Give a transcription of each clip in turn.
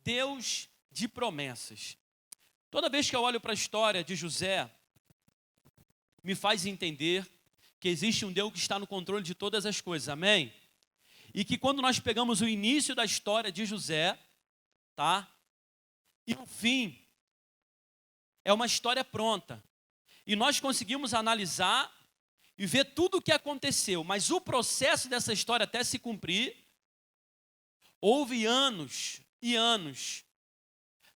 Deus de promessas. Toda vez que eu olho para a história de José, me faz entender que existe um Deus que está no controle de todas as coisas, amém? E que quando nós pegamos o início da história de José, tá? E o fim, é uma história pronta. E nós conseguimos analisar e ver tudo o que aconteceu, mas o processo dessa história até se cumprir, houve anos e anos,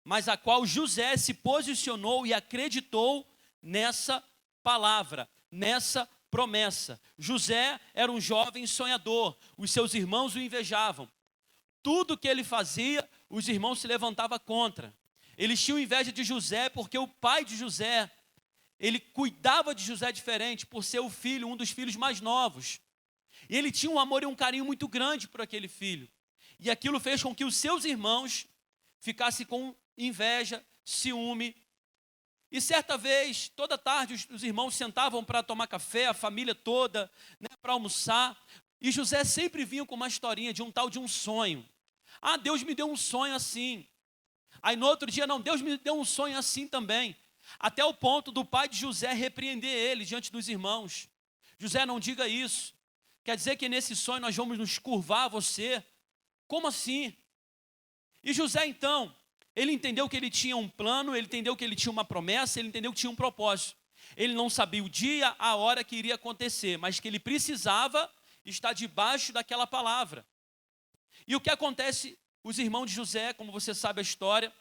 mas a qual José se posicionou e acreditou nessa palavra, nessa promessa. José era um jovem sonhador, os seus irmãos o invejavam. Tudo que ele fazia, os irmãos se levantavam contra. Eles tinham inveja de José porque o pai de José, ele cuidava de José diferente por ser o filho, um dos filhos mais novos. E ele tinha um amor e um carinho muito grande por aquele filho. E aquilo fez com que os seus irmãos ficassem com inveja, ciúme. E certa vez, toda tarde, os irmãos sentavam para tomar café, a família toda, né, para almoçar. E José sempre vinha com uma historinha de um tal de um sonho. Ah, Deus me deu um sonho assim. Aí no outro dia, não, Deus me deu um sonho assim também. Até o ponto do pai de José repreender ele diante dos irmãos. José, não diga isso. Quer dizer que nesse sonho nós vamos nos curvar a você? Como assim? E José então, ele entendeu que ele tinha um plano, ele entendeu que ele tinha uma promessa, ele entendeu que tinha um propósito. Ele não sabia o dia, a hora que iria acontecer, mas que ele precisava estar debaixo daquela palavra. E o que acontece? Os irmãos de José, como você sabe a história,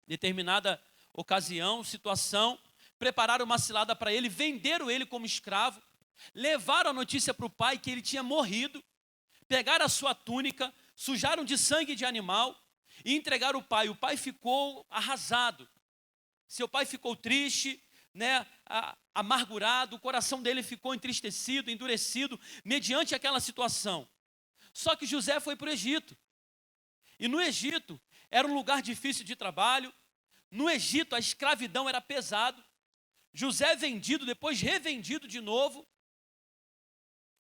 determinada ocasião, situação, prepararam uma cilada para ele, venderam ele como escravo, levaram a notícia para o pai que ele tinha morrido, pegaram a sua túnica, sujaram de sangue de animal e entregaram o pai. O pai ficou arrasado. Seu pai ficou triste, né, amargurado, o coração dele ficou entristecido, endurecido, mediante aquela situação. Só que José foi para o Egito. E no Egito era um lugar difícil de trabalho. No Egito a escravidão era pesado. José vendido, depois revendido de novo.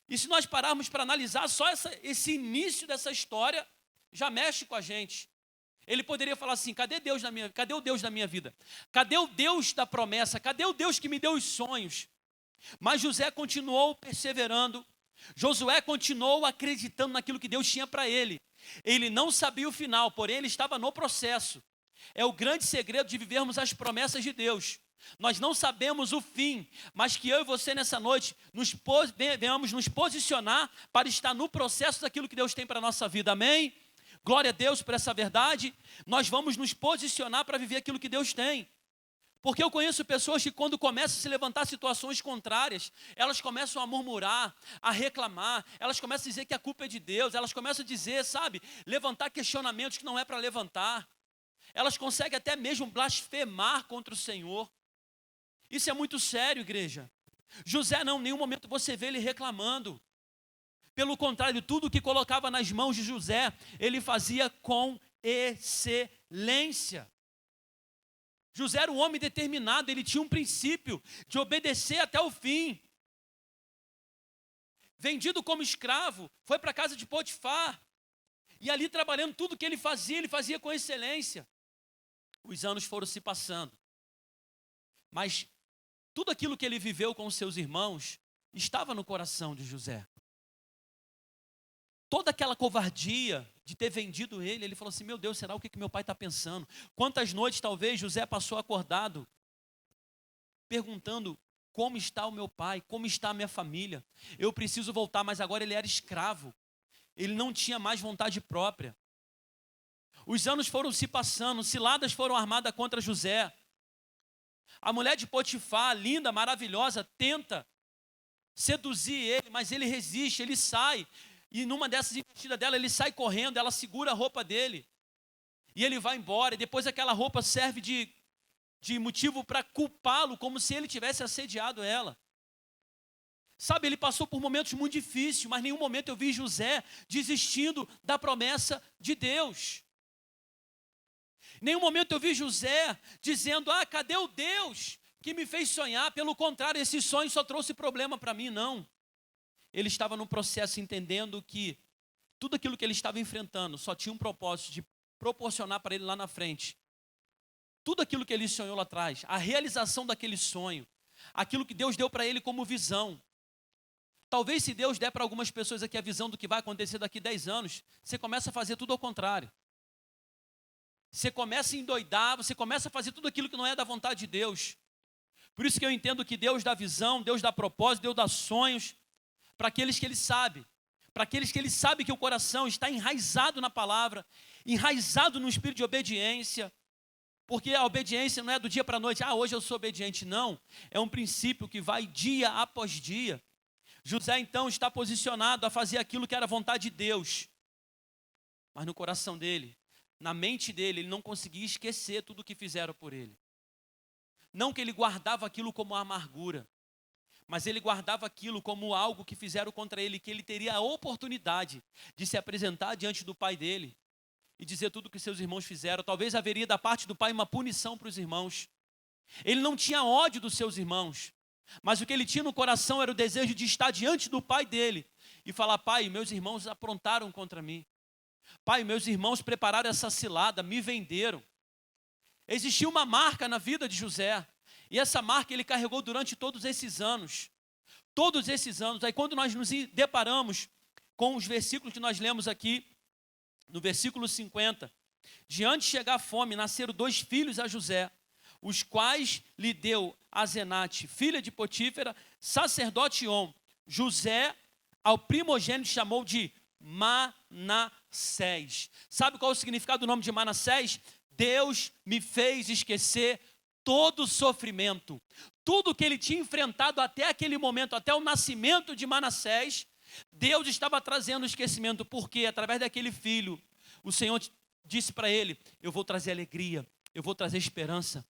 E se nós pararmos para analisar só esse início dessa história, já mexe com a gente. Ele poderia falar assim, cadê o Deus da minha vida? Cadê o Deus da promessa? Cadê o Deus que me deu os sonhos? Mas José continuou perseverando. Josué continuou acreditando naquilo que Deus tinha para ele. Ele não sabia o final, porém ele estava no processo. É o grande segredo de vivermos as promessas de Deus. Nós não sabemos o fim, mas que eu e você nessa noite venhamos nos posicionar para estar no processo daquilo que Deus tem para a nossa vida, amém? Glória a Deus por essa verdade. Nós vamos nos posicionar para viver aquilo que Deus tem. Porque eu conheço pessoas que quando começam a se levantar situações contrárias, elas começam a murmurar, a reclamar, elas começam a dizer que a culpa é de Deus, elas começam a dizer, sabe, levantar questionamentos que não é para levantar. Elas conseguem até mesmo blasfemar contra o Senhor. Isso é muito sério, igreja. José não, em nenhum momento você vê ele reclamando. Pelo contrário, tudo que colocava nas mãos de José, ele fazia com excelência. José era um homem determinado, ele tinha um princípio de obedecer até o fim. Vendido como escravo, foi para a casa de Potifar. E ali trabalhando tudo que ele fazia com excelência. Os anos foram se passando. Mas tudo aquilo que ele viveu com os seus irmãos estava no coração de José. Toda aquela covardia de ter vendido ele falou assim, meu Deus, será o que meu pai está pensando? Quantas noites talvez José passou acordado, perguntando, como está o meu pai? Como está a minha família? Eu preciso voltar, mas agora ele era escravo. Ele não tinha mais vontade própria. Os anos foram se passando, ciladas foram armadas contra José. A mulher de Potifar, linda, maravilhosa, tenta seduzir ele, mas ele resiste, ele sai. E numa dessas investidas dela, ele sai correndo, ela segura a roupa dele. E ele vai embora, e depois aquela roupa serve de motivo para culpá-lo, como se ele tivesse assediado ela. Sabe, ele passou por momentos muito difíceis, mas em nenhum momento eu vi José desistindo da promessa de Deus. Em nenhum momento eu vi José dizendo, cadê o Deus que me fez sonhar? Pelo contrário, esse sonho só trouxe problema para mim, não. Ele estava no processo entendendo que tudo aquilo que ele estava enfrentando só tinha um propósito de proporcionar para ele lá na frente tudo aquilo que ele sonhou lá atrás, a realização daquele sonho, aquilo que Deus deu para ele como visão. Talvez se Deus der para algumas pessoas aqui a visão do que vai acontecer daqui 10 anos, você começa a fazer tudo ao contrário. Você começa a endoidar, você começa a fazer tudo aquilo que não é da vontade de Deus. Por isso que eu entendo que Deus dá visão, Deus dá propósito, Deus dá sonhos para aqueles que Ele sabe. Para aqueles que Ele sabe que o coração está enraizado na palavra, enraizado no espírito de obediência. Porque a obediência não é do dia para a noite, hoje eu sou obediente, não. É um princípio que vai dia após dia. José então está posicionado a fazer aquilo que era a vontade de Deus. Mas no coração dele, na mente dele, ele não conseguia esquecer tudo o que fizeram por ele. Não que ele guardava aquilo como amargura, mas ele guardava aquilo como algo que fizeram contra ele, que ele teria a oportunidade de se apresentar diante do pai dele e dizer tudo o que seus irmãos fizeram. Talvez haveria da parte do pai uma punição para os irmãos. Ele não tinha ódio dos seus irmãos, mas o que ele tinha no coração era o desejo de estar diante do pai dele e falar: pai, meus irmãos aprontaram contra mim. Pai, meus irmãos prepararam essa cilada, me venderam. Existia uma marca na vida de José, e essa marca ele carregou durante todos esses anos. Todos esses anos. Aí quando nós nos deparamos com os versículos que nós lemos aqui, no versículo 50, diante de chegar a fome, nasceram 2 filhos a José, os quais lhe deu Azenate, filha de Potífera, sacerdote On. José, ao primogênito, chamou de Manassés. Sabe qual é o significado do nome de Manassés? Deus me fez esquecer todo o sofrimento, tudo que ele tinha enfrentado até aquele momento, até o nascimento de Manassés. Deus estava trazendo esquecimento, porque através daquele filho, o Senhor disse para ele: eu vou trazer alegria, eu vou trazer esperança.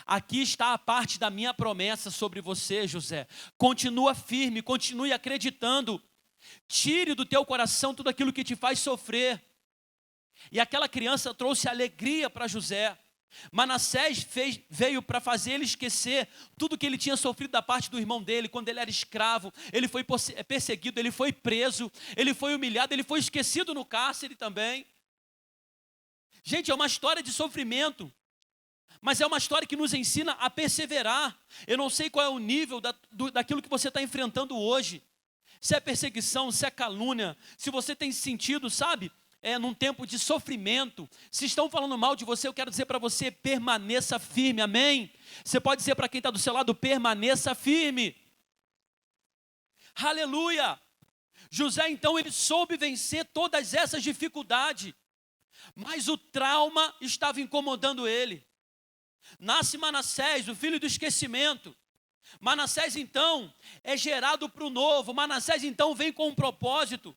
Aqui está a parte da minha promessa sobre você, José. Continua firme, continue acreditando. Tire do teu coração tudo aquilo que te faz sofrer. E aquela criança trouxe alegria para José. Manassés veio para fazer ele esquecer tudo que ele tinha sofrido da parte do irmão dele. Quando ele era escravo, ele foi perseguido, ele foi preso, ele foi humilhado, ele foi esquecido no cárcere também. Gente, é uma história de sofrimento, mas é uma história que nos ensina a perseverar. Eu não sei qual é o nível daquilo que você está enfrentando hoje. Se é perseguição, se é calúnia, se você tem sentido, sabe, num tempo de sofrimento, se estão falando mal de você, eu quero dizer para você: permaneça firme, amém? Você pode dizer para quem está do seu lado: permaneça firme. Aleluia! José então, ele soube vencer todas essas dificuldades, mas o trauma estava incomodando ele. Nasce Manassés, o filho do esquecimento. Manassés então é gerado para o novo. Manassés então vem com um propósito.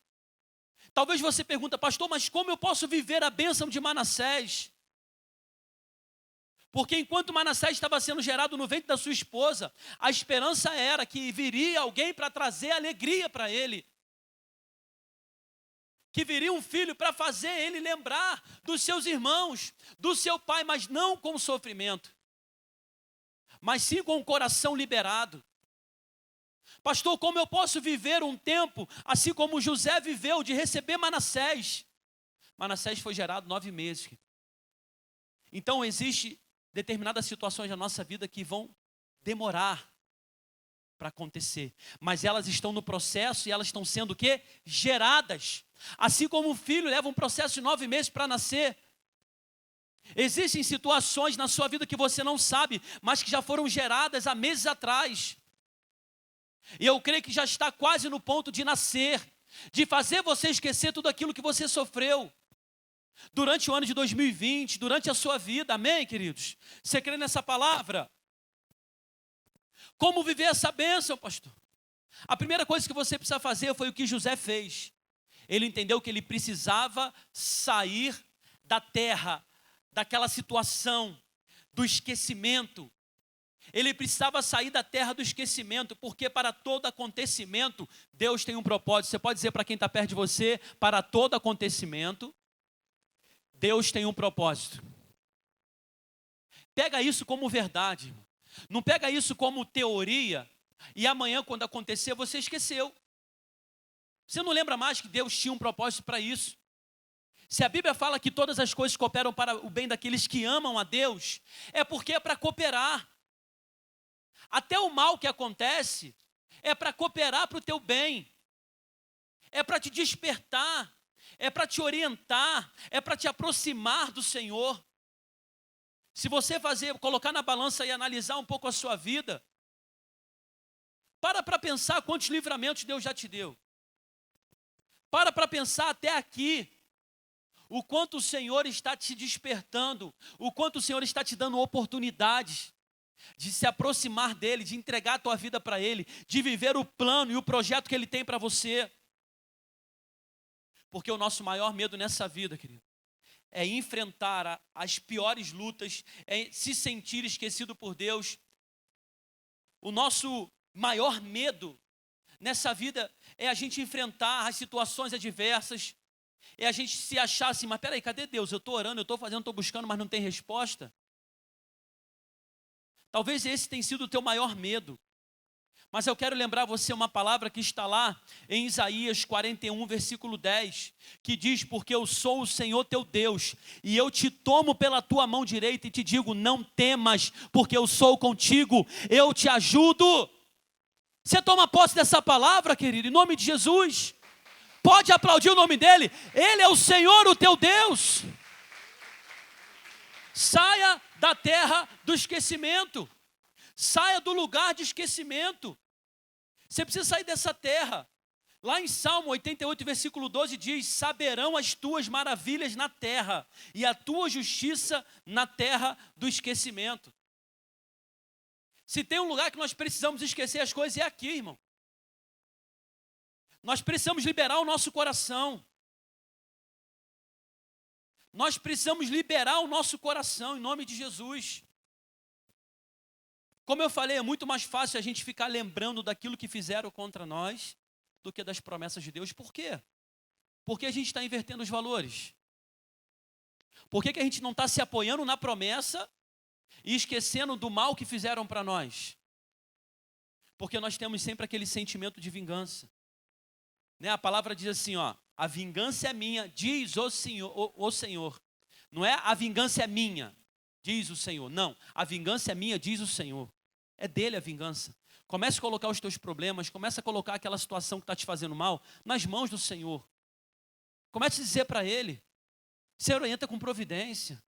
Talvez você pergunte: pastor, mas como eu posso viver a bênção de Manassés? Porque enquanto Manassés estava sendo gerado no ventre da sua esposa, a esperança era que viria alguém para trazer alegria para ele. Que viria um filho para fazer ele lembrar dos seus irmãos, do seu pai, mas não com sofrimento, mas sim com o coração liberado. Pastor, como eu posso viver um tempo, assim como José viveu, de receber Manassés? Manassés foi gerado 9 meses. Então, existem determinadas situações da nossa vida que vão demorar para acontecer, mas elas estão no processo e elas estão sendo o quê? Geradas. Assim como um filho leva um processo de 9 meses para nascer. Existem situações na sua vida que você não sabe, mas que já foram geradas há meses atrás. E eu creio que já está quase no ponto de nascer, de fazer você esquecer tudo aquilo que você sofreu durante o ano de 2020, durante a sua vida. Amém, queridos? Você crê nessa palavra? Como viver essa bênção, pastor? A primeira coisa que você precisa fazer foi o que José fez. Ele entendeu que ele precisava sair da terra, daquela situação, do esquecimento. Ele precisava sair da terra do esquecimento, porque para todo acontecimento, Deus tem um propósito. Você pode dizer para quem está perto de você: para todo acontecimento, Deus tem um propósito. Pega isso como verdade, irmão. Não pega isso como teoria, e amanhã, quando acontecer, você esqueceu. Você não lembra mais que Deus tinha um propósito para isso. Se a Bíblia fala que todas as coisas cooperam para o bem daqueles que amam a Deus, é porque é para cooperar. Até o mal que acontece é para cooperar para o teu bem, é para te despertar, é para te orientar, é para te aproximar do Senhor. Se você colocar na balança e analisar um pouco a sua vida, para pensar quantos livramentos Deus já te deu. Para pensar até aqui, o quanto o Senhor está te despertando, o quanto o Senhor está te dando oportunidades de se aproximar dEle, de entregar a tua vida para Ele, de viver o plano e o projeto que Ele tem para você. Porque o nosso maior medo nessa vida, querido, é enfrentar as piores lutas, é se sentir esquecido por Deus. O nosso maior medo nessa vida é a gente enfrentar as situações adversas, é a gente se achar assim, mas peraí, cadê Deus? Eu estou orando, eu estou fazendo, estou buscando, mas não tem resposta. Talvez esse tenha sido o teu maior medo. Mas eu quero lembrar você uma palavra que está lá em Isaías 41, versículo 10, que diz, porque eu sou o Senhor teu Deus, e eu te tomo pela tua mão direita e te digo, não temas, porque eu sou contigo, eu te ajudo. Você toma posse dessa palavra, querido, em nome de Jesus. Pode aplaudir o nome dele. Ele é o Senhor, o teu Deus. Saia da terra do esquecimento. Saia do lugar de esquecimento. Você precisa sair dessa terra. Lá em Salmo 88, versículo 12 diz, saberão as tuas maravilhas na terra e a tua justiça na terra do esquecimento. Se tem um lugar que nós precisamos esquecer as coisas, é aqui, irmão. Nós precisamos liberar o nosso coração. Nós precisamos liberar o nosso coração em nome de Jesus. Como eu falei, é muito mais fácil a gente ficar lembrando daquilo que fizeram contra nós do que das promessas de Deus. Por quê? Porque a gente está invertendo os valores. Por que a gente não está se apoiando na promessa e esquecendo do mal que fizeram para nós? Porque nós temos sempre aquele sentimento de vingança. Né? A palavra diz assim, ó, a vingança é minha, diz o Senhor. Não é a vingança é minha, diz o Senhor. Não, a vingança é minha, diz o Senhor. É dele a vingança. Comece a colocar os teus problemas, comece a colocar aquela situação que está te fazendo mal nas mãos do Senhor. Comece a dizer para Ele, Senhor, orienta com providência.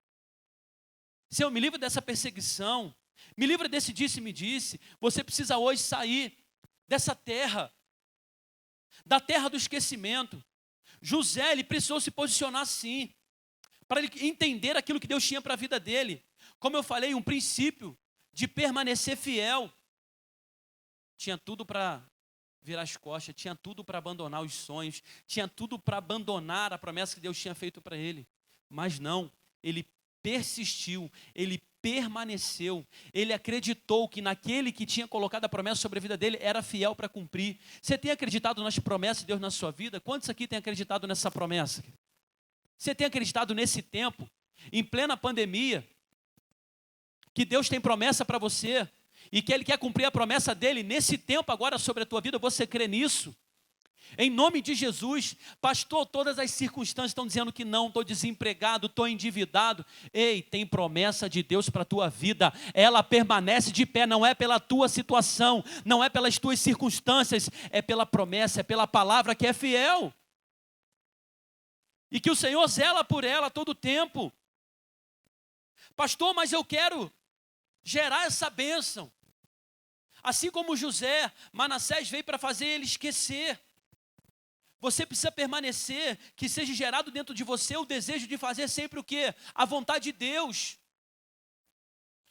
Senhor, me livra dessa perseguição, me livra desse disse-me-disse. Você precisa hoje sair dessa terra, da terra do esquecimento. José, ele precisou se posicionar assim, para ele entender aquilo que Deus tinha para a vida dele. Como eu falei, um princípio de permanecer fiel. Tinha tudo para virar as costas, tinha tudo para abandonar os sonhos, tinha tudo para abandonar a promessa que Deus tinha feito para ele. Mas não, ele persistiu, ele permaneceu, ele acreditou que naquele que tinha colocado a promessa sobre a vida dele era fiel para cumprir. Você tem acreditado nas promessas de Deus na sua vida? Quantos aqui têm acreditado nessa promessa? Você tem acreditado nesse tempo, em plena pandemia, que Deus tem promessa para você e que Ele quer cumprir a promessa dEle nesse tempo agora sobre a tua vida? Você crê nisso? Em nome de Jesus, pastor, todas as circunstâncias estão dizendo que não, estou desempregado, estou endividado. Ei, tem promessa de Deus para a tua vida, ela permanece de pé, não é pela tua situação, não é pelas tuas circunstâncias, é pela promessa, é pela palavra que é fiel. E que o Senhor zela por ela a todo tempo. Pastor, mas eu quero gerar essa bênção. Assim como José, Manassés veio para fazer ele esquecer. Você precisa permanecer, que seja gerado dentro de você o desejo de fazer sempre o quê? A vontade de Deus.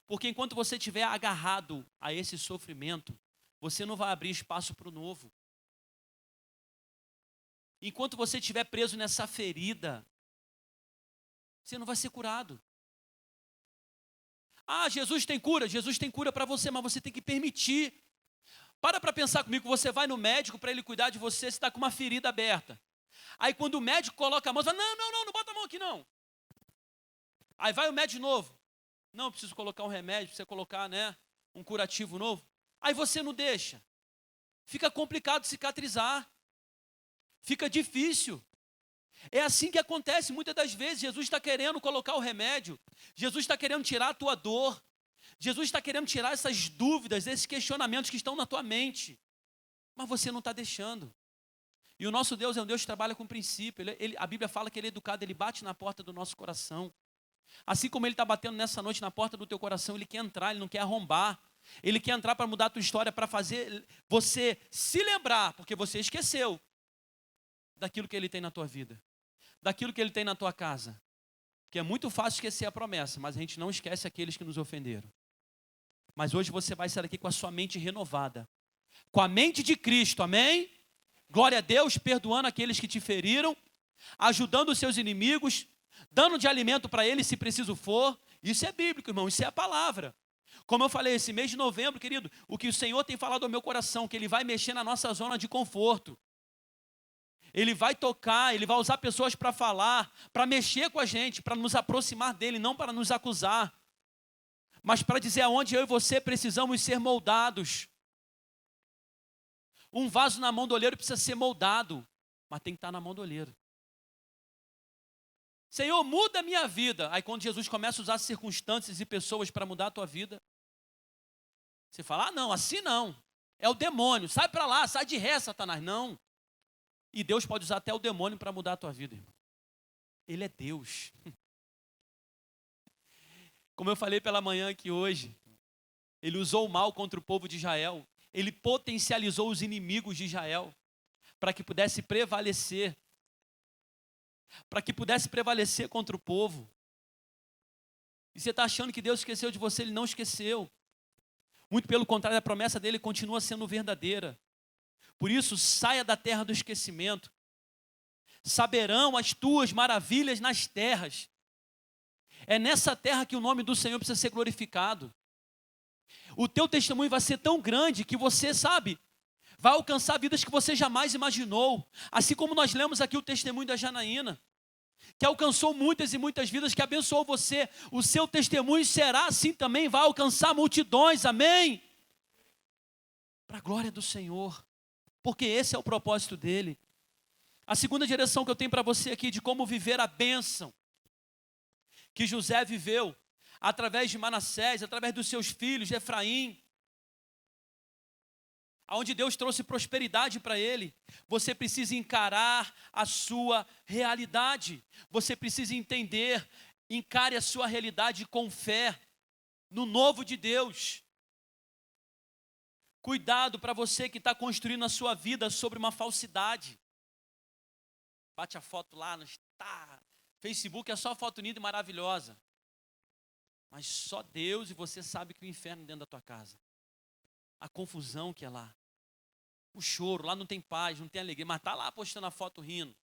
Porque enquanto você estiver agarrado a esse sofrimento, você não vai abrir espaço para o novo. Enquanto você estiver preso nessa ferida, você não vai ser curado. Ah, Jesus tem cura para você, mas você tem que permitir. Para pensar comigo, você vai no médico para ele cuidar de você, você está com uma ferida aberta. Aí quando o médico coloca a mão, você fala, não bota a mão aqui não. Aí vai o médico de novo. Não, preciso colocar um remédio, precisa colocar, né, um curativo novo. Aí você não deixa. Fica complicado cicatrizar. Fica difícil. É assim que acontece muitas das vezes. Jesus está querendo colocar o remédio, Jesus está querendo tirar a tua dor, Jesus está querendo tirar essas dúvidas, esses questionamentos que estão na tua mente, mas você não está deixando. E o nosso Deus é um Deus que trabalha com princípio. A Bíblia fala que Ele é educado, Ele bate na porta do nosso coração. Assim como Ele está batendo nessa noite na porta do teu coração, Ele quer entrar, Ele não quer arrombar. Ele quer entrar para mudar a tua história, para fazer você se lembrar, porque você esqueceu daquilo que Ele tem na tua vida, daquilo que Ele tem na tua casa. Porque é muito fácil esquecer a promessa, mas a gente não esquece aqueles que nos ofenderam. Mas hoje você vai sair daqui com a sua mente renovada, com a mente de Cristo, amém? Glória a Deus, perdoando aqueles que te feriram, ajudando os seus inimigos, dando de alimento para eles se preciso for. Isso é bíblico, irmão, isso é a palavra. Como eu falei, esse mês de novembro, querido, o que o Senhor tem falado ao meu coração, que Ele vai mexer na nossa zona de conforto. Ele vai tocar, Ele vai usar pessoas para falar, para mexer com a gente, para nos aproximar dEle, não para nos acusar, mas para dizer aonde eu e você precisamos ser moldados. Um vaso na mão do oleiro precisa ser moldado, mas tem que estar na mão do oleiro. Senhor, muda a minha vida. Aí quando Jesus começa a usar circunstâncias e pessoas para mudar a tua vida, você fala, não, assim não. É o demônio, sai para lá, sai de ré, Satanás. Não. E Deus pode usar até o demônio para mudar a tua vida, irmão. Ele é Deus. Como eu falei pela manhã aqui hoje, Ele usou o mal contra o povo de Israel. Ele potencializou os inimigos de Israel para que pudesse prevalecer. Para que pudesse prevalecer contra o povo. E você está achando que Deus esqueceu de você? Ele não esqueceu. Muito pelo contrário, a promessa dele continua sendo verdadeira. Por isso, saia da terra do esquecimento. Saberão as tuas maravilhas nas terras. É nessa terra que o nome do Senhor precisa ser glorificado. O teu testemunho vai ser tão grande que você, sabe, vai alcançar vidas que você jamais imaginou. Assim como nós lemos aqui o testemunho da Janaína, que alcançou muitas e muitas vidas, que abençoou você. O seu testemunho será assim também, vai alcançar multidões, amém? Para a glória do Senhor, porque esse é o propósito dele. A segunda direção que eu tenho para você aqui, de como viver a bênção que José viveu, através de Manassés, através dos seus filhos, de Efraim, aonde Deus trouxe prosperidade para ele. Você precisa encarar a sua realidade. Você precisa entender, encare a sua realidade com fé no novo de Deus. Cuidado para você que está construindo a sua vida sobre uma falsidade. Bate a foto lá, Facebook é só foto linda e maravilhosa. Mas só Deus e você sabe que o inferno é dentro da tua casa. A confusão que é lá. O choro, lá não tem paz, não tem alegria, mas está lá postando a foto rindo.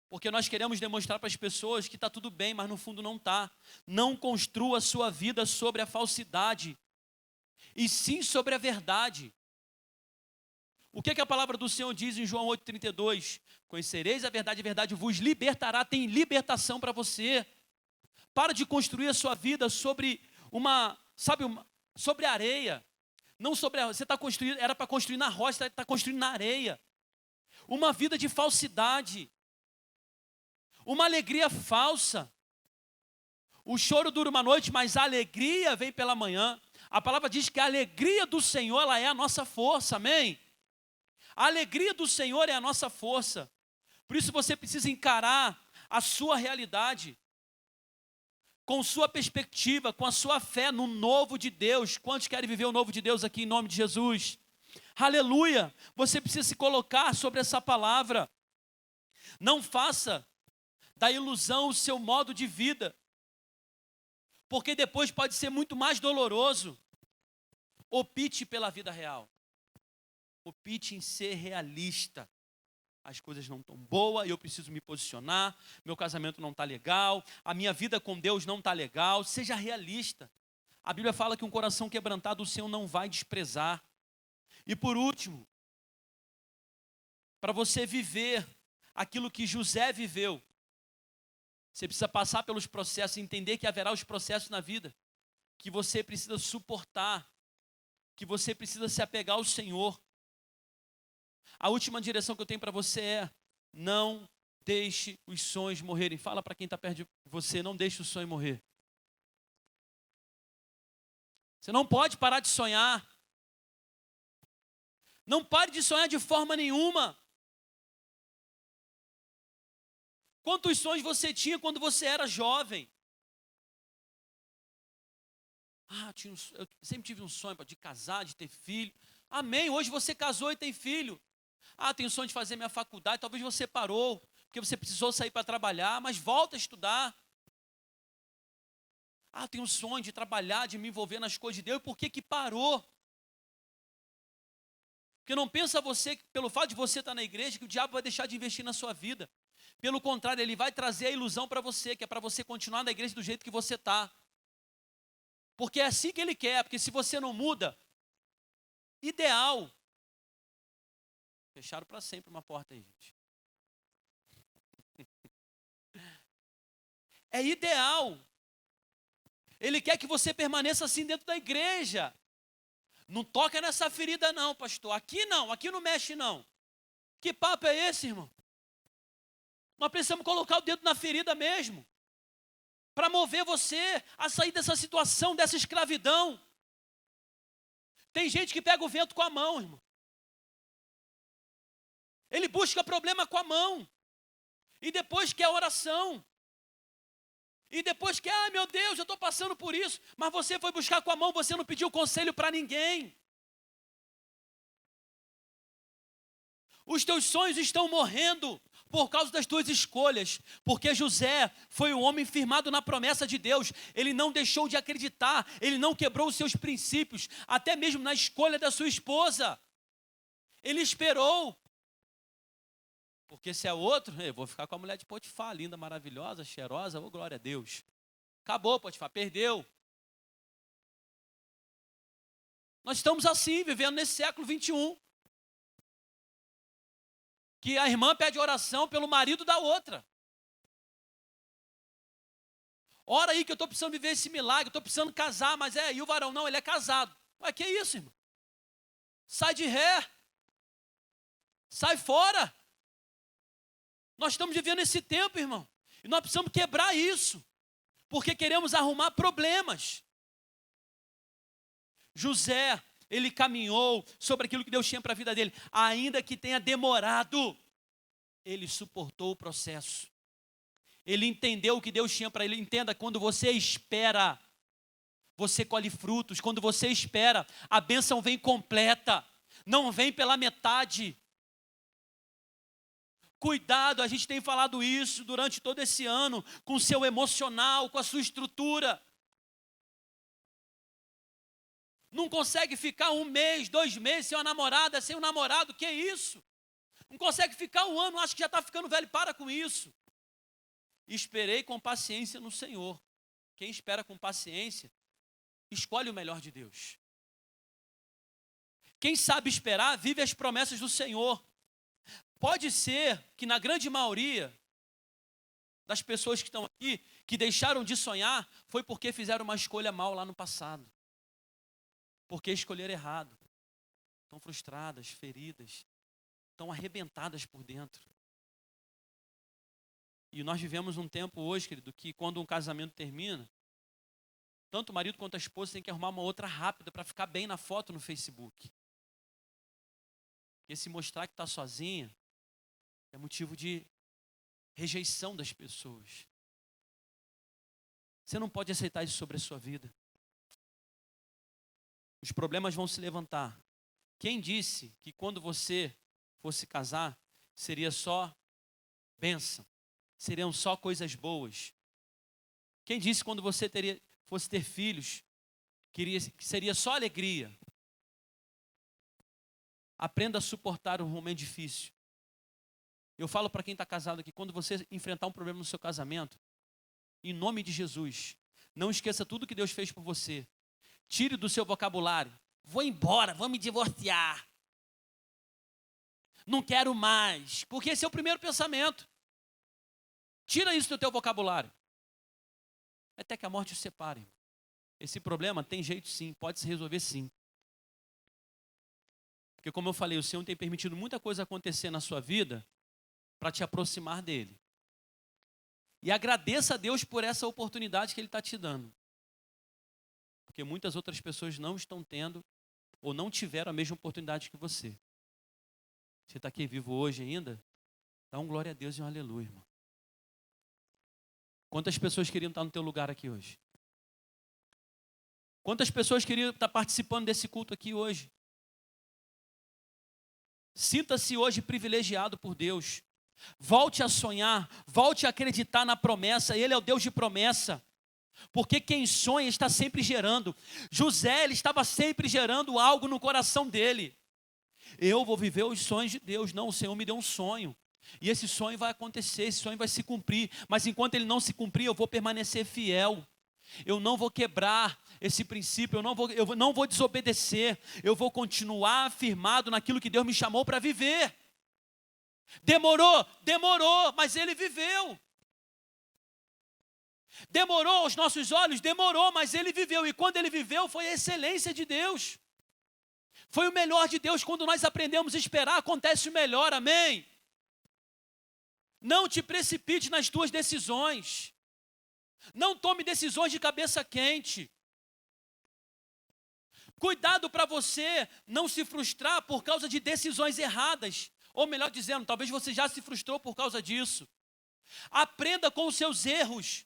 Porque nós queremos demonstrar para as pessoas que está tudo bem, mas no fundo não está. Não construa a sua vida sobre a falsidade, e sim sobre a verdade. O que a palavra do Senhor diz em João 8,32? Conhecereis a verdade vos libertará. Tem libertação para você. Para de construir a sua vida sobre sobre areia. Não sobre você está construindo, era para construir na rocha, você está construindo na areia. Uma vida de falsidade. Uma alegria falsa. O choro dura uma noite, mas a alegria vem pela manhã. A palavra diz que a alegria do Senhor, ela é a nossa força, amém? A alegria do Senhor é a nossa força. Por isso você precisa encarar a sua realidade com sua perspectiva, com a sua fé no novo de Deus. Quantos querem viver o novo de Deus aqui em nome de Jesus? Aleluia! Você precisa se colocar sobre essa palavra. Não faça da ilusão o seu modo de vida, porque depois pode ser muito mais doloroso. Opte pela vida real. Opte em ser realista. As coisas não estão boas e eu preciso me posicionar, meu casamento não está legal, a minha vida com Deus não está legal. Seja realista. A Bíblia fala que um coração quebrantado o Senhor não vai desprezar. E por último, para você viver aquilo que José viveu, você precisa passar pelos processos, entender que haverá os processos na vida, que você precisa suportar, que você precisa se apegar ao Senhor. A última direção que eu tenho para você é: Não deixe os sonhos morrerem. Fala para quem está perto de você, não deixe o sonho morrer. Você não pode parar de sonhar. Não pare de sonhar de forma nenhuma. Quantos sonhos você tinha quando você era jovem? Eu sempre tive um sonho de casar, de ter filho. Amém, hoje você casou e tem filho. Tenho sonho de fazer minha faculdade, talvez você parou, porque você precisou sair para trabalhar, mas volta a estudar. Tenho um sonho de trabalhar, de me envolver nas coisas de Deus, e por que que parou? Porque não pensa você, que pelo fato de você estar na igreja, que o diabo vai deixar de investir na sua vida. Pelo contrário, ele vai trazer a ilusão para você, que é para você continuar na igreja do jeito que você está. Porque é assim que ele quer, porque se você não muda, ideal. Fecharam para sempre uma porta aí, gente. É ideal. Ele quer que você permaneça assim dentro da igreja. Não toca nessa ferida não, pastor. Aqui não mexe não. Que papo é esse, irmão? Nós precisamos colocar o dedo na ferida mesmo, para mover você a sair dessa situação, dessa escravidão. Tem gente que pega o vento com a mão, irmão. Ele busca problema com a mão. E depois quer oração. E depois quer, meu Deus, eu estou passando por isso. Mas você foi buscar com a mão, você não pediu conselho para ninguém. Os teus sonhos estão morrendo por causa das tuas escolhas, porque José foi um homem firmado na promessa de Deus. Ele não deixou de acreditar, ele não quebrou os seus princípios, até mesmo na escolha da sua esposa. Ele esperou, porque se é outro, eu vou ficar com a mulher de Potifar, linda, maravilhosa, cheirosa, glória a Deus. Acabou, Potifar, perdeu. Nós estamos assim, vivendo nesse século 21. Que a irmã pede oração pelo marido da outra. Ora aí que eu estou precisando viver esse milagre, estou precisando casar, mas e o varão? Não, ele é casado. Mas que isso, irmão? Sai de ré. Sai fora. Nós estamos vivendo esse tempo, irmão. E nós precisamos quebrar isso. Porque queremos arrumar problemas. José, ele caminhou sobre aquilo que Deus tinha para a vida dele. Ainda que tenha demorado, ele suportou o processo. Ele entendeu o que Deus tinha para ele. Entenda, quando você espera, você colhe frutos. Quando você espera, a bênção vem completa. Não vem pela metade. Cuidado, a gente tem falado isso durante todo esse ano, com o seu emocional, com a sua estrutura. Não consegue ficar 1 mês, 2 meses sem uma namorada, sem um namorado, que isso? Não consegue ficar 1 ano, acha que já está ficando velho, para com isso. Esperei com paciência no Senhor. Quem espera com paciência, escolhe o melhor de Deus. Quem sabe esperar, vive as promessas do Senhor. Pode ser que na grande maioria das pessoas que estão aqui, que deixaram de sonhar, foi porque fizeram uma escolha mal lá no passado. Porque escolheram errado. Estão frustradas, feridas, estão arrebentadas por dentro. E nós vivemos um tempo hoje, querido, que quando um casamento termina, tanto o marido quanto a esposa tem que arrumar uma outra rápida para ficar bem na foto no Facebook. Porque se mostrar que está sozinha, é motivo de rejeição das pessoas. Você não pode aceitar isso sobre a sua vida. Os problemas vão se levantar. Quem disse que quando você fosse casar, seria só bênção? Seriam só coisas boas? Quem disse que quando você fosse ter filhos, que seria só alegria? Aprenda a suportar um momento difícil. Eu falo para quem está casado aqui, quando você enfrentar um problema no seu casamento, em nome de Jesus, não esqueça tudo que Deus fez por você. Tire do seu vocabulário. Vou embora, vou me divorciar. Não quero mais. Porque esse é o primeiro pensamento. Tira isso do teu vocabulário. Até que a morte os separe. Esse problema tem jeito sim, pode se resolver sim. Porque como eu falei, o Senhor tem permitido muita coisa acontecer na sua vida para te aproximar dele. E agradeça a Deus por essa oportunidade que Ele está te dando. Porque muitas outras pessoas não estão tendo ou não tiveram a mesma oportunidade que você. Você está aqui vivo hoje ainda? Dá um glória a Deus e um aleluia, irmão. Quantas pessoas queriam estar no teu lugar aqui hoje? Quantas pessoas queriam estar participando desse culto aqui hoje? Sinta-se hoje privilegiado por Deus. Volte a sonhar, volte a acreditar na promessa. Ele é o Deus de promessa. Porque quem sonha está sempre gerando. José, ele estava sempre gerando algo no coração dele. Eu vou viver os sonhos de Deus. Não, o Senhor me deu um sonho. E esse sonho vai acontecer, esse sonho vai se cumprir. Mas enquanto ele não se cumprir, eu vou permanecer fiel. Eu não vou quebrar esse princípio, eu não vou desobedecer. Eu vou continuar afirmado naquilo que Deus me chamou para viver. Demorou, mas ele viveu. Demorou aos nossos olhos, demorou, mas ele viveu. E quando ele viveu, foi a excelência de Deus. Foi o melhor de Deus. Quando nós aprendemos a esperar, acontece o melhor, amém? Não te precipite nas tuas decisões. Não tome decisões de cabeça quente. Cuidado para você não se frustrar por causa de decisões erradas. Ou melhor dizendo, talvez você já se frustrou por causa disso. Aprenda com os seus erros.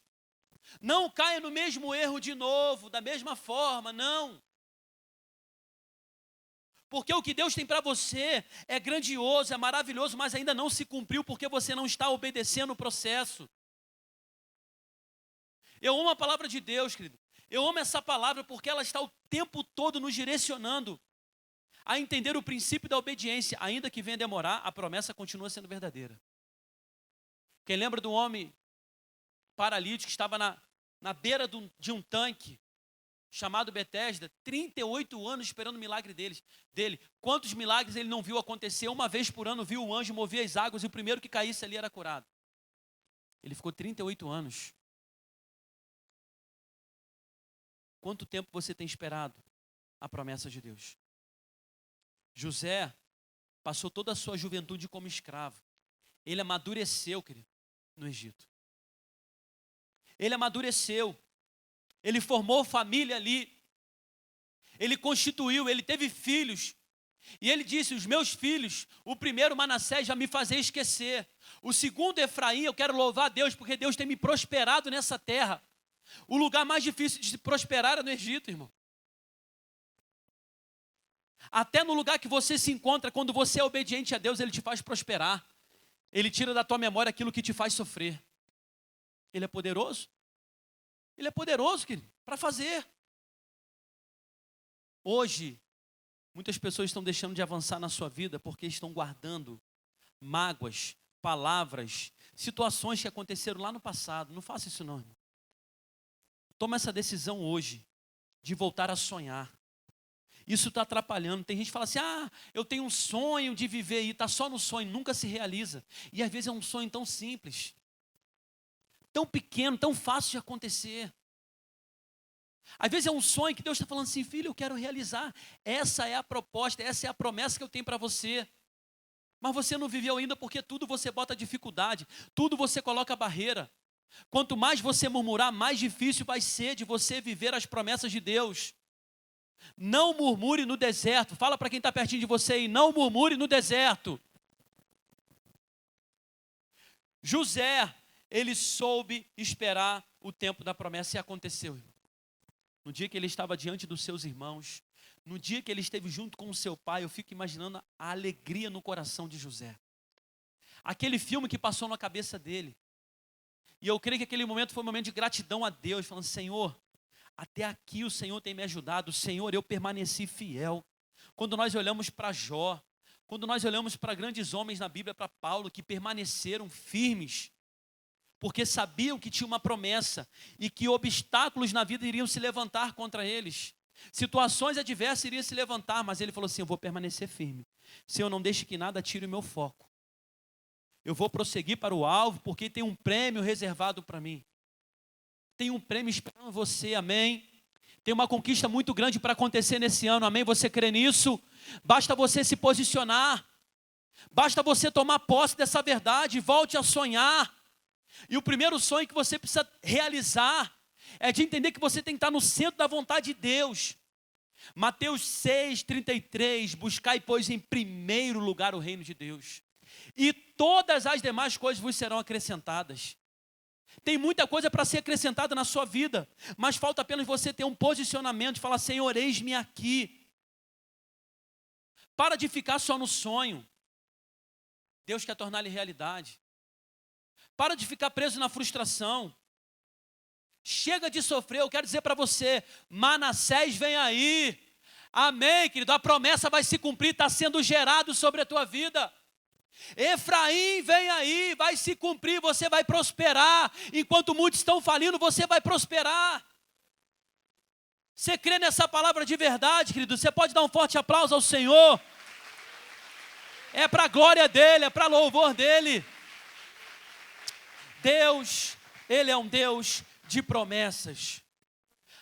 Não caia no mesmo erro de novo, da mesma forma, não. Porque o que Deus tem para você é grandioso, é maravilhoso, mas ainda não se cumpriu porque você não está obedecendo o processo. Eu amo a palavra de Deus, querido. Eu amo essa palavra porque ela está o tempo todo nos direcionando a entender o princípio da obediência. Ainda que venha demorar, a promessa continua sendo verdadeira. Quem lembra do homem paralítico que estava na beira de um tanque, chamado Betesda, 38 anos esperando o milagre dele. Quantos milagres ele não viu acontecer? Uma vez por ano viu o anjo mover as águas e o primeiro que caísse ali era curado. Ele ficou 38 anos. Quanto tempo você tem esperado a promessa de Deus? José passou toda a sua juventude como escravo. Ele amadureceu, querido, no Egito. Ele amadureceu. Ele formou família ali. Ele constituiu, ele teve filhos. E ele disse, os meus filhos, o primeiro Manassés já me fazia esquecer. O segundo Efraim, eu quero louvar a Deus, porque Deus tem me prosperado nessa terra. O lugar mais difícil de se prosperar era no Egito, irmão. Até no lugar que você se encontra, quando você é obediente a Deus, Ele te faz prosperar. Ele tira da tua memória aquilo que te faz sofrer. Ele é poderoso? Ele é poderoso, querido, para fazer. Hoje, muitas pessoas estão deixando de avançar na sua vida porque estão guardando mágoas, palavras, situações que aconteceram lá no passado. Não faça isso não, irmão. Toma essa decisão hoje de voltar a sonhar. Isso está atrapalhando. Tem gente que fala assim, eu tenho um sonho de viver e está só no sonho, nunca se realiza. E às vezes é um sonho tão simples, tão pequeno, tão fácil de acontecer. Às vezes é um sonho que Deus está falando assim, filho, eu quero realizar. Essa é a proposta, essa é a promessa que eu tenho para você. Mas você não viveu ainda porque tudo você bota dificuldade, tudo você coloca barreira. Quanto mais você murmurar, mais difícil vai ser de você viver as promessas de Deus. Não murmure no deserto. Fala para quem está pertinho de você aí, não murmure no deserto. José, ele soube esperar o tempo da promessa e aconteceu. No dia que ele estava diante dos seus irmãos, no dia que ele esteve junto com o seu pai, eu fico imaginando a alegria no coração de José. Aquele filme que passou na cabeça dele. E eu creio que aquele momento foi um momento de gratidão a Deus, falando, Senhor, até aqui o Senhor tem me ajudado, Senhor, eu permaneci fiel. Quando nós olhamos para Jó, quando nós olhamos para grandes homens na Bíblia, para Paulo, que permaneceram firmes, porque sabiam que tinha uma promessa e que obstáculos na vida iriam se levantar contra eles. Situações adversas iriam se levantar, mas ele falou assim, eu vou permanecer firme. Senhor, não deixe que nada tire o meu foco. Eu vou prosseguir para o alvo, porque tem um prêmio reservado para mim. Tem um prêmio esperando você, amém? Tem uma conquista muito grande para acontecer nesse ano, amém? Você crê nisso? Basta você se posicionar. Basta você tomar posse dessa verdade e volte a sonhar. E o primeiro sonho que você precisa realizar é de entender que você tem que estar no centro da vontade de Deus. Mateus 6,33, buscai, pois, em primeiro lugar o reino de Deus, e todas as demais coisas vos serão acrescentadas. Tem muita coisa para ser acrescentada na sua vida, mas falta apenas você ter um posicionamento, de falar, Senhor, eis-me aqui. Para de ficar só no sonho. Deus quer tornar ele realidade. Para de ficar preso na frustração. Chega de sofrer. Eu quero dizer para você, Manassés vem aí. Amém, querido, a promessa vai se cumprir, está sendo gerado sobre a tua vida. Efraim vem aí, vai se cumprir, você vai prosperar. Enquanto muitos estão falindo, você vai prosperar. Você crê nessa palavra de verdade, querido? Você pode dar um forte aplauso ao Senhor. É para a glória dEle, é para louvor dEle. Deus, Ele é um Deus de promessas.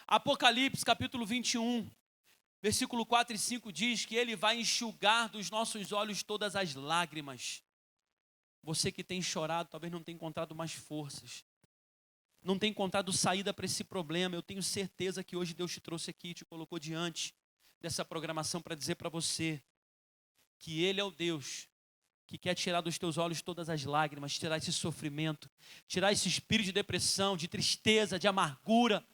Apocalipse capítulo 21, versículo 4 e 5 diz que Ele vai enxugar dos nossos olhos todas as lágrimas. Você que tem chorado, talvez não tenha encontrado mais forças, não tenha encontrado saída para esse problema. Eu tenho certeza que hoje Deus te trouxe aqui, te colocou diante dessa programação para dizer para você que Ele é o Deus que quer tirar dos teus olhos todas as lágrimas, tirar esse sofrimento, tirar esse espírito de depressão, de tristeza, de amargura.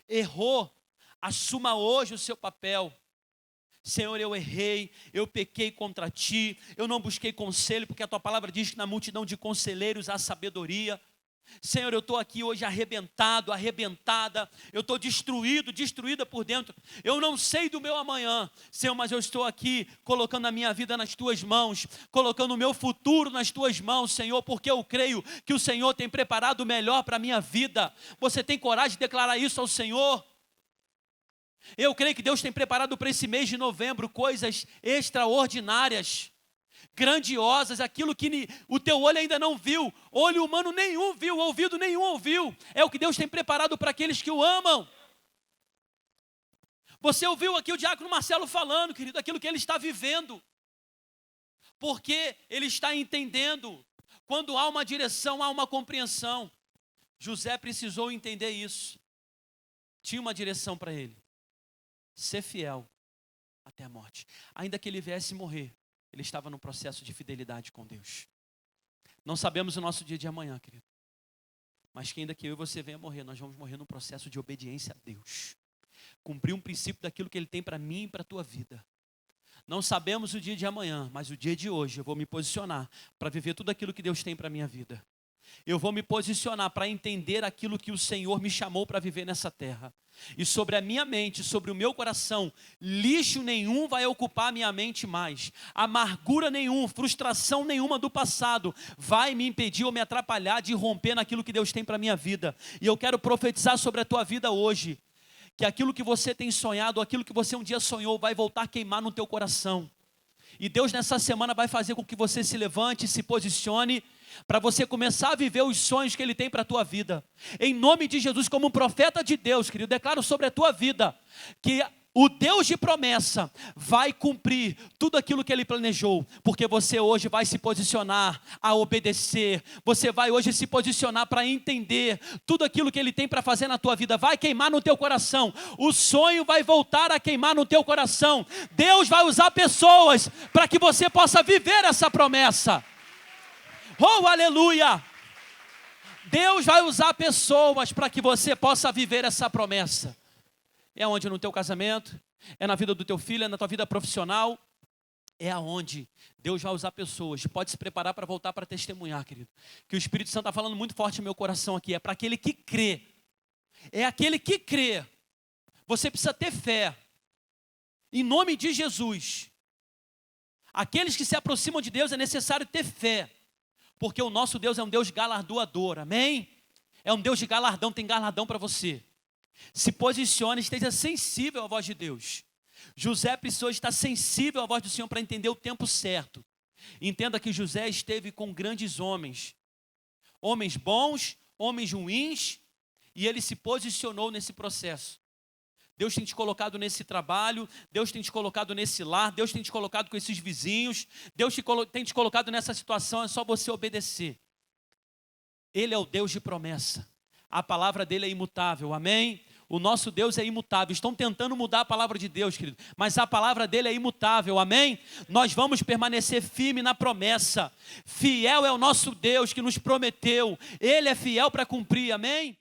Errou, assuma hoje o seu papel. Senhor, eu errei, eu pequei contra ti, eu não busquei conselho, porque a tua palavra diz que na multidão de conselheiros há sabedoria. Senhor, eu estou aqui hoje arrebentado, arrebentada, eu estou destruído, destruída por dentro. Eu não sei do meu amanhã, Senhor, mas eu estou aqui colocando a minha vida nas tuas mãos, colocando o meu futuro nas tuas mãos, Senhor, porque eu creio que o Senhor tem preparado o melhor para a minha vida. Você tem coragem de declarar isso ao Senhor? Eu creio que Deus tem preparado para esse mês de novembro coisas extraordinárias, grandiosas, aquilo que o teu olho ainda não viu, olho humano nenhum viu, ouvido nenhum ouviu. É o que Deus tem preparado para aqueles que o amam. Você ouviu aqui o diácono Marcelo falando, querido, aquilo que ele está vivendo, porque ele está entendendo. Quando há uma direção, há uma compreensão. José precisou entender isso. Tinha uma direção para ele: ser fiel até a morte. Ainda que ele viesse morrer, ele estava num processo de fidelidade com Deus. Não sabemos o nosso dia de amanhã, querido, mas que ainda que eu e você venha morrer, nós vamos morrer num processo de obediência a Deus. Cumprir um princípio daquilo que Ele tem para mim e para a tua vida. Não sabemos o dia de amanhã, mas o dia de hoje eu vou me posicionar para viver tudo aquilo que Deus tem para a minha vida. Eu vou me posicionar para entender aquilo que o Senhor me chamou para viver nessa terra. E sobre a minha mente, sobre o meu coração, lixo nenhum vai ocupar a minha mente mais. Amargura nenhuma, frustração nenhuma do passado vai me impedir ou me atrapalhar de romper naquilo que Deus tem para a minha vida. E eu quero profetizar sobre a tua vida hoje, que aquilo que você tem sonhado, aquilo que você um dia sonhou, vai voltar a queimar no teu coração. E Deus nessa semana vai fazer com que você se levante, se posicione, para você começar a viver os sonhos que Ele tem para a tua vida. Em nome de Jesus, como um profeta de Deus, querido, declaro sobre a tua vida que o Deus de promessa vai cumprir tudo aquilo que Ele planejou, porque você hoje vai se posicionar a obedecer, você vai hoje se posicionar para entender tudo aquilo que Ele tem para fazer na tua vida. Vai queimar no teu coração, o sonho vai voltar a queimar no teu coração. Deus vai usar pessoas para que você possa viver essa promessa. Oh, aleluia! Deus vai usar pessoas para que você possa viver essa promessa. É onde? No teu casamento, é na vida do teu filho, é na tua vida profissional, é aonde Deus vai usar pessoas. Pode se preparar para voltar para testemunhar, querido, que o Espírito Santo está falando muito forte no meu coração aqui. É para aquele que crê, é aquele que crê. Você precisa ter fé, em nome de Jesus. Aqueles que se aproximam de Deus é necessário ter fé, porque o nosso Deus é um Deus galardoador, amém? É um Deus de galardão, tem galardão para você. Se posicione, esteja sensível à voz de Deus. José precisou estar sensível à voz do Senhor para entender o tempo certo. Entenda que José esteve com grandes homens, homens bons, homens ruins, e ele se posicionou nesse processo. Deus tem te colocado nesse trabalho, Deus tem te colocado nesse lar, Deus tem te colocado com esses vizinhos, tem te colocado nessa situação, é só você obedecer. Ele é o Deus de promessa, a palavra dele é imutável, amém? O nosso Deus é imutável. Estão tentando mudar a palavra de Deus, querido, mas a palavra dele é imutável, amém? Nós vamos permanecer firme na promessa. Fiel é o nosso Deus que nos prometeu, ele é fiel para cumprir, amém?